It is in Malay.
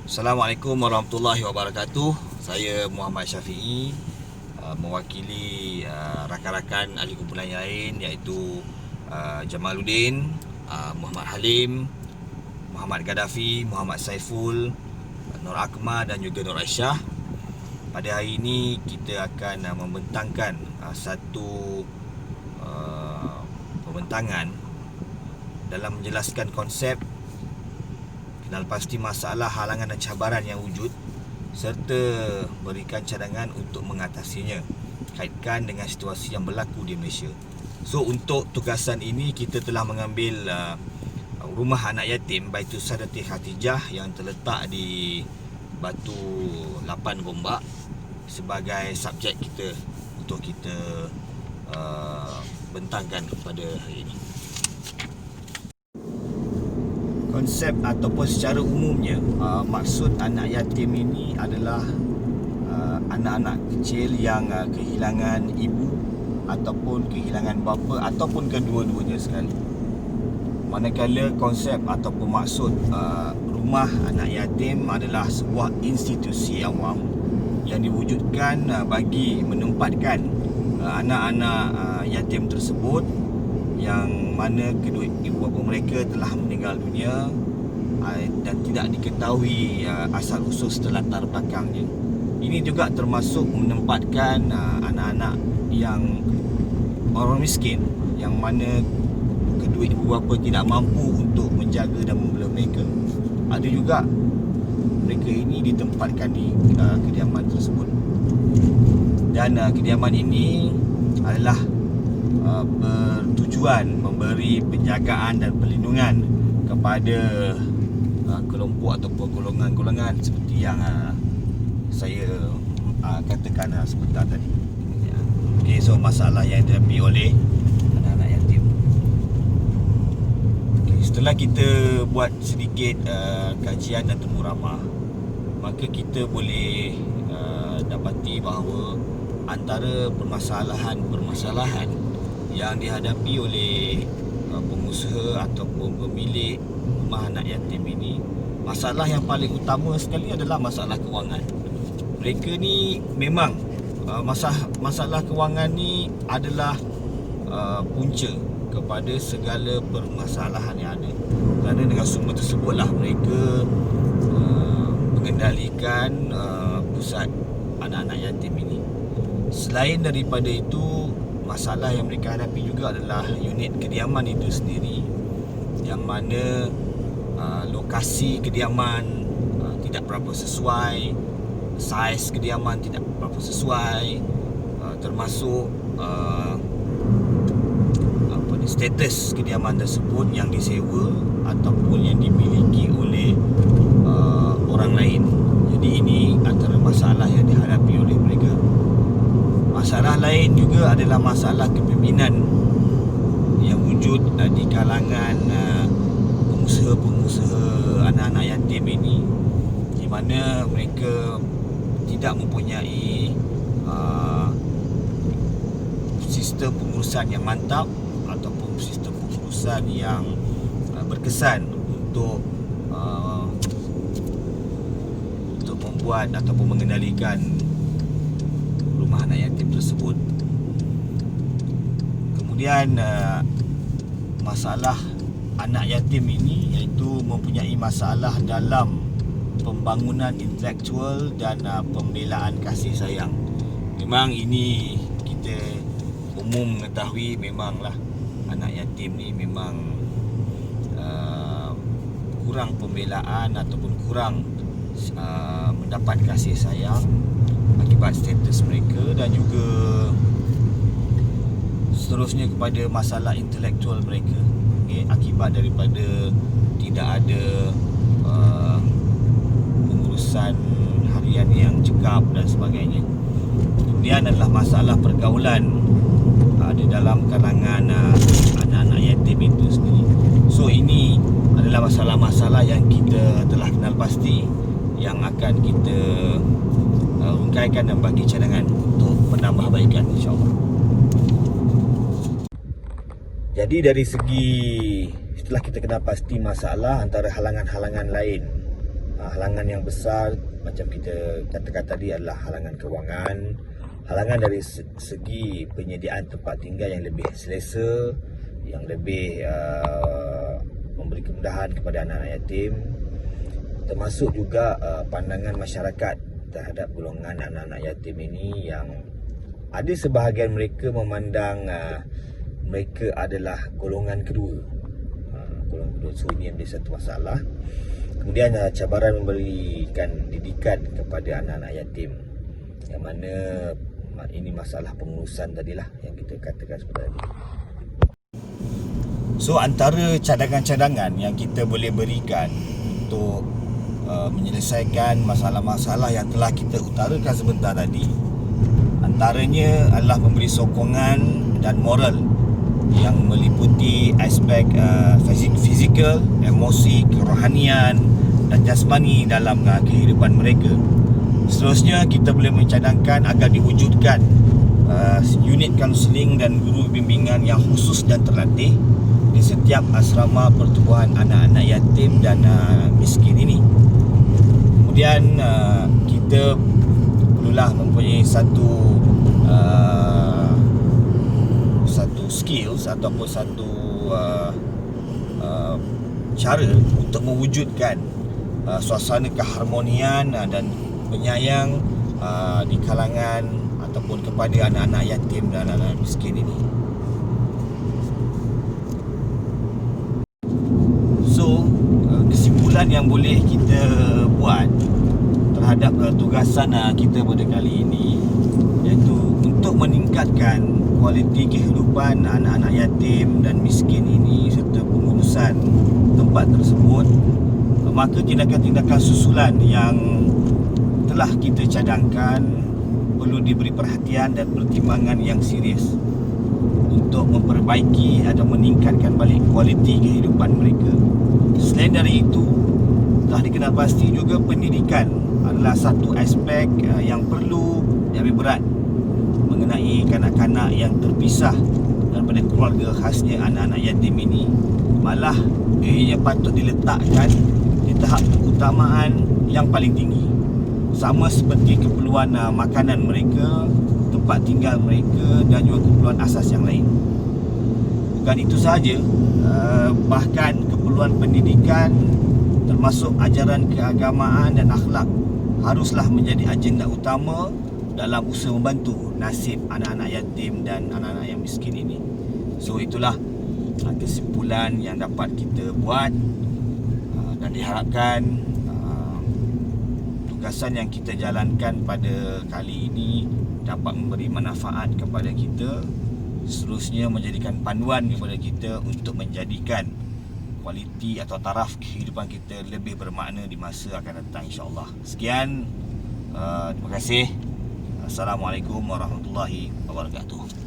Assalamualaikum warahmatullahi wabarakatuh. Saya Muhammad Syafi'i, mewakili rakan-rakan ahli kumpulan yang lain, iaitu Jamaluddin, Muhammad Halim, Muhammad Gaddafi, Muhammad Saiful, Nur Akmal dan juga Nur Aisyah. Pada hari ini kita akan membentangkan satu pembentangan dalam menjelaskan konsep kenal pasti masalah, halangan dan cabaran yang wujud serta berikan cadangan untuk mengatasinya kaitkan dengan situasi yang berlaku di Malaysia. So untuk tugasan ini kita telah mengambil rumah anak yatim Baitul Sadati Khatijah yang terletak di Batu 8 Gombak sebagai subjek kita untuk kita bentangkan pada hari ini. Konsep ataupun secara umumnya maksud anak yatim ini adalah anak-anak kecil yang kehilangan ibu ataupun kehilangan bapa ataupun kedua-duanya sekali. Manakala konsep ataupun maksud rumah anak yatim adalah sebuah institusi awam yang diwujudkan bagi menempatkan anak-anak yatim tersebut yang mana kedua ibu bapa mereka telah meninggal dunia dan tidak diketahui asal usul latar belakangnya. Ini juga termasuk menempatkan anak-anak yang orang miskin yang mana kedua ibu bapa tidak mampu untuk menjaga dan membela mereka. Ada juga mereka ini ditempatkan di kediaman tersebut. Dan kediaman ini adalah bertujuan memberi penjagaan dan perlindungan kepada kelompok ataupun golongan-golongan seperti yang saya katakan sebentar tadi. Okay, so masalah yang dihadapi oleh anak-anak yatim. Okay, setelah kita buat sedikit kajian dan temu ramah, maka kita boleh dapati bahawa antara permasalahan yang dihadapi oleh pengusaha ataupun pemilik rumah anak yatim ini, masalah yang paling utama sekali adalah masalah kewangan. Mereka ni memang masalah kewangan ni adalah punca kepada segala permasalahan yang ada. Kerana dengan semua tersebutlah mereka mengendalikan pusat anak-anak yatim ini. Selain daripada itu, masalah yang mereka hadapi juga adalah unit kediaman itu sendiri, yang mana lokasi kediaman tidak berapa sesuai, saiz kediaman tidak berapa sesuai, termasuk status kediaman tersebut yang disewa ataupun yang dimiliki oleh orang lain. Jadi ini antara masalah yang dihadapi oleh mereka. Masalah lain juga adalah masalah kepimpinan yang wujud di kalangan pengusaha-pengusaha anak-anak yatim ini, di mana mereka tidak mempunyai sistem pengurusan yang mantap ataupun sistem pengurusan yang berkesan untuk membuat ataupun mengendalikan rumah anak yatim tersebut. Kemudian masalah anak yatim ini iaitu mempunyai masalah dalam pembangunan intelektual dan pembelaan kasih sayang. Memang ini kita umum mengetahui, memanglah anak yatim ni memang kurang pembelaan ataupun kurang mendapat kasih sayang akibat status mereka, dan juga seterusnya kepada masalah intelektual mereka, akibat daripada tidak ada pengurusan harian yang cekap dan sebagainya. Kemudian adalah masalah pergaulan di dalam kalangan anak-anak yatim itu sendiri. So ini adalah masalah-masalah yang kita telah kenal pasti, yang akan kita ungkaikan dan bagi cadangan untuk penambahbaikan, insyaAllah. Jadi dari segi, setelah kita kenal pasti masalah, antara halangan-halangan lain Halangan yang besar macam kita katakan tadi adalah halangan kewangan, halangan dari segi penyediaan tempat tinggal yang lebih selesa, yang lebih memberi kemudahan kepada anak-anak yatim, termasuk juga pandangan masyarakat terhadap golongan anak-anak yatim ini yang ada sebahagian mereka memandang mereka adalah golongan kedua. So ini menjadi satu masalah. Kemudian cabaran memberikan didikan kepada anak-anak yatim, yang mana ini masalah pengurusan tadilah yang kita katakan seperti tadi. So antara cadangan-cadangan yang kita boleh berikan untuk menyelesaikan masalah-masalah yang telah kita utarakan sebentar tadi, antaranya adalah memberi sokongan dan moral yang meliputi aspek fizikal, emosi, kerohanian dan jasmani dalam kehidupan mereka. Seterusnya kita boleh mencadangkan agar diwujudkan unit kaunseling dan guru bimbingan yang khusus dan terlatih di setiap asrama pertubuhan anak-anak yatim dan miskin ini. Kemudian kita perlulah mempunyai satu skills ataupun satu cara untuk mewujudkan suasana keharmonian dan penyayang di kalangan ataupun kepada anak-anak yatim dan anak-anak miskin ini. So, kesimpulan yang boleh kita buat terhadap tugasan kita pada kali ini, iaitu untuk meningkatkan kualiti kehidupan anak-anak yatim dan miskin ini serta pengurusan tempat tersebut, maka tindakan-tindakan susulan yang telah kita cadangkan perlu diberi perhatian dan pertimbangan yang serius untuk memperbaiki atau meningkatkan balik kualiti kehidupan mereka. Selain dari itu, telah dikenal pasti juga pendidikan adalah satu aspek yang perlu diambil berat mengenai kanak-kanak yang terpisah daripada keluarga, khasnya anak-anak yatim ini. Malah ia patut diletakkan di tahap keutamaan yang paling tinggi, sama seperti keperluan makanan mereka, tempat tinggal mereka dan juga keperluan asas yang lain. Bukan itu sahaja, bahkan keperluan pendidikan termasuk ajaran keagamaan dan akhlak haruslah menjadi agenda utama dalam usaha membantu nasib anak-anak yatim dan anak-anak yang miskin ini. So itulah kesimpulan yang dapat kita buat, dan diharapkan tugasan yang kita jalankan pada kali ini dapat memberi manfaat kepada kita, seterusnya menjadikan panduan kepada kita untuk menjadikan kualiti atau taraf kehidupan kita lebih bermakna di masa akan datang, insya-Allah. Sekian, terima kasih. Assalamualaikum warahmatullahi wabarakatuh.